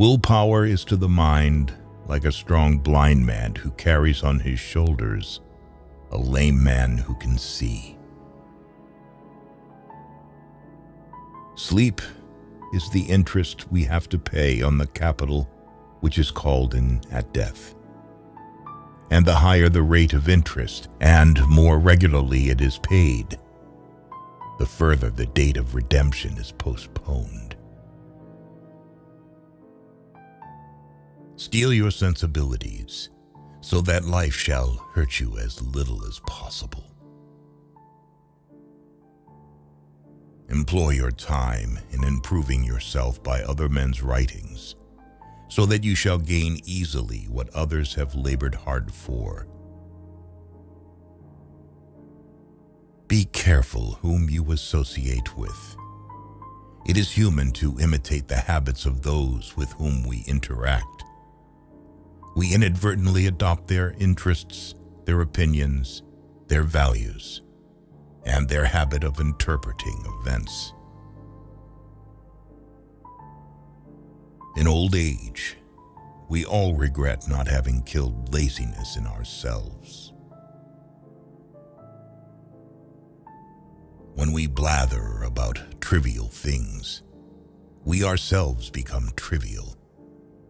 Willpower is to the mind like a strong blind man who carries on his shoulders a lame man who can see. Sleep is the interest we have to pay on the capital which is called in at death. And the higher the rate of interest and more regularly it is paid, the further the date of redemption is postponed. Steel your sensibilities so that life shall hurt you as little as possible. Employ your time in improving yourself by other men's writings, so that you shall gain easily what others have labored hard for. Be careful whom you associate with. It is human to imitate the habits of those with whom we interact. We inadvertently adopt their interests, their opinions, their values, and their habit of interpreting events. In old age, we all regret not having killed laziness in ourselves. When we blather about trivial things, we ourselves become trivial,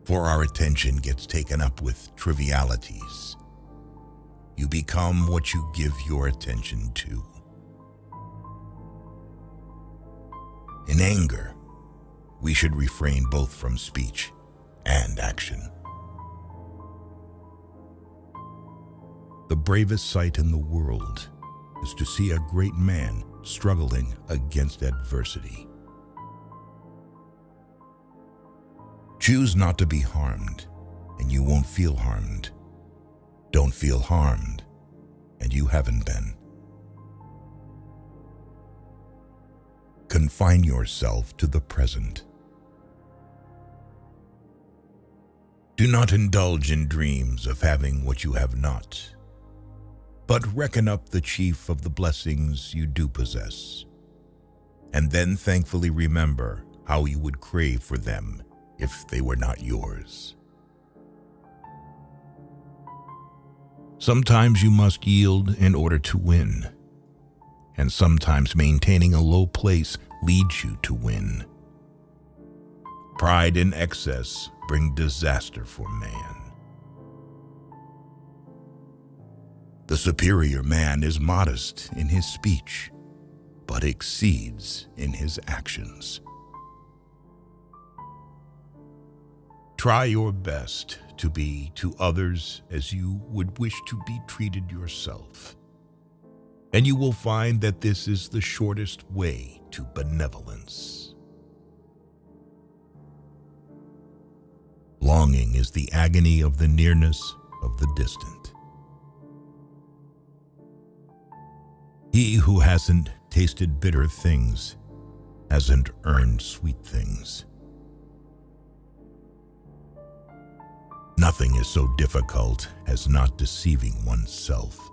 for our attention gets taken up with trivialities. You become what you give your attention to. In anger, we should refrain both from speech and action. The bravest sight in the world is to see a great man struggling against adversity. Choose not to be harmed, and you won't feel harmed. Don't feel harmed, and you haven't been. Confine yourself to the present. Do not indulge in dreams of having what you have not, but reckon up the chief of the blessings you do possess, and then thankfully remember how you would crave for them if they were not yours. Sometimes you must yield in order to win, and sometimes maintaining a low place leads you to win. Pride and excess bring disaster for man. The superior man is modest in his speech, but exceeds in his actions. Try your best to be to others as you would wish to be treated yourself, and you will find that this is the shortest way to benevolence. Longing is the agony of the nearness of the distant. He who hasn't tasted bitter things hasn't earned sweet things. Nothing is so difficult as not deceiving oneself.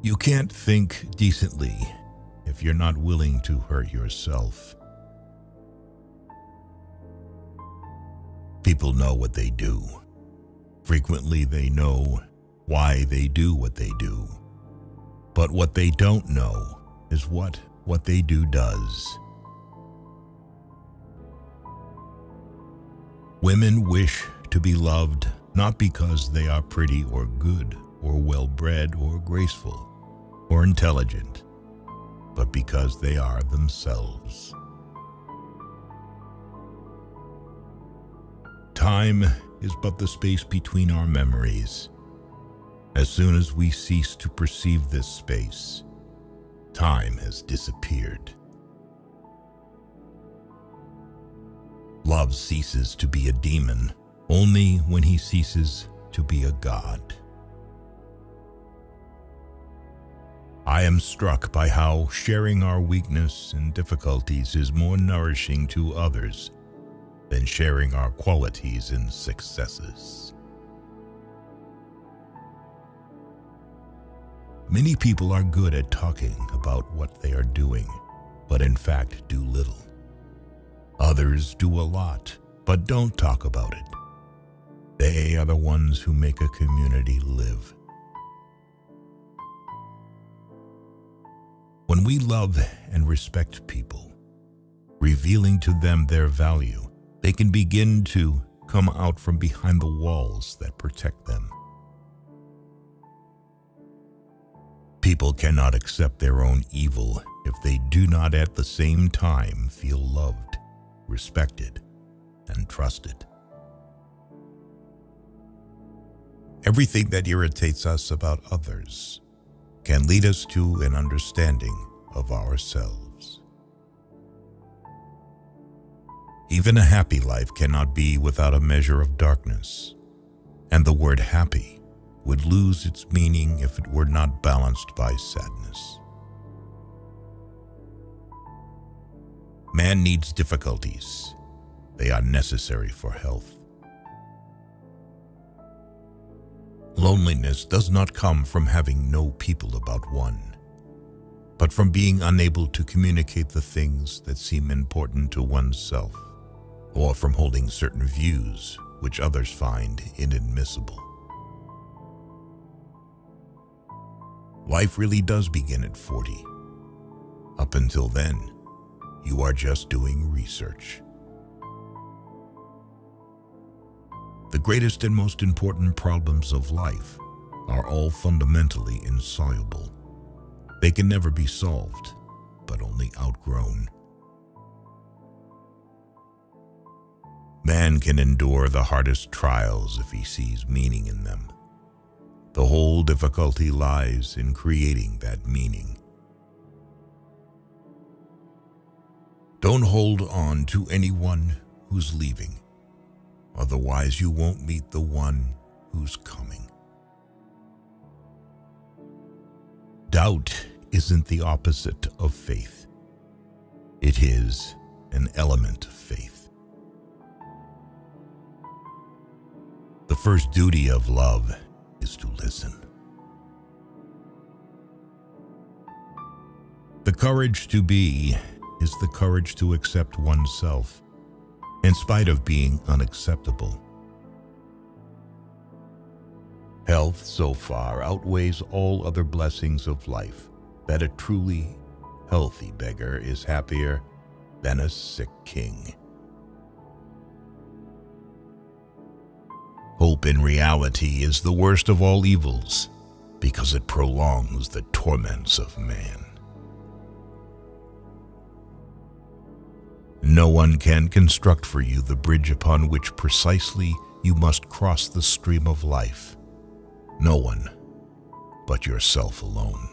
You can't think decently if you're not willing to hurt yourself. People know what they do. Frequently they know why they do what they do. But what they don't know is what they do does. Women wish to be loved not because they are pretty or good or well-bred or graceful or intelligent, but because they are themselves. Time is but the space between our memories. As soon as we cease to perceive this space, time has disappeared. Love ceases to be a demon only when he ceases to be a god. I am struck by how sharing our weakness and difficulties is more nourishing to others than sharing our qualities and successes. Many people are good at talking about what they are doing, but in fact do little. Others do a lot, but don't talk about it. They are the ones who make a community live. When we love and respect people, revealing to them their value, they can begin to come out from behind the walls that protect them. People cannot accept their own evil if they do not at the same time feel loved, respected, and trusted. Everything that irritates us about others can lead us to an understanding of ourselves. Even a happy life cannot be without a measure of darkness, and the word happy would lose its meaning if it were not balanced by sadness. Man needs difficulties. They are necessary for health. Loneliness does not come from having no people about one, but from being unable to communicate the things that seem important to oneself, or from holding certain views which others find inadmissible. Life really does begin at 40. Up until then, you are just doing research. The greatest and most important problems of life are all fundamentally insoluble. They can never be solved, but only outgrown. Man can endure the hardest trials if he sees meaning in them. The whole difficulty lies in creating that meaning. Don't hold on to anyone who's leaving. Otherwise, you won't meet the one who's coming. Doubt isn't the opposite of faith. It is an element of faith. The first duty of love is to listen. The courage to be is the courage to accept oneself, in spite of being unacceptable. Health so far outweighs all other blessings of life that a truly healthy beggar is happier than a sick king. Hope in reality is the worst of all evils because it prolongs the torments of man. No one can construct for you the bridge upon which precisely you must cross the stream of life. No one but yourself alone.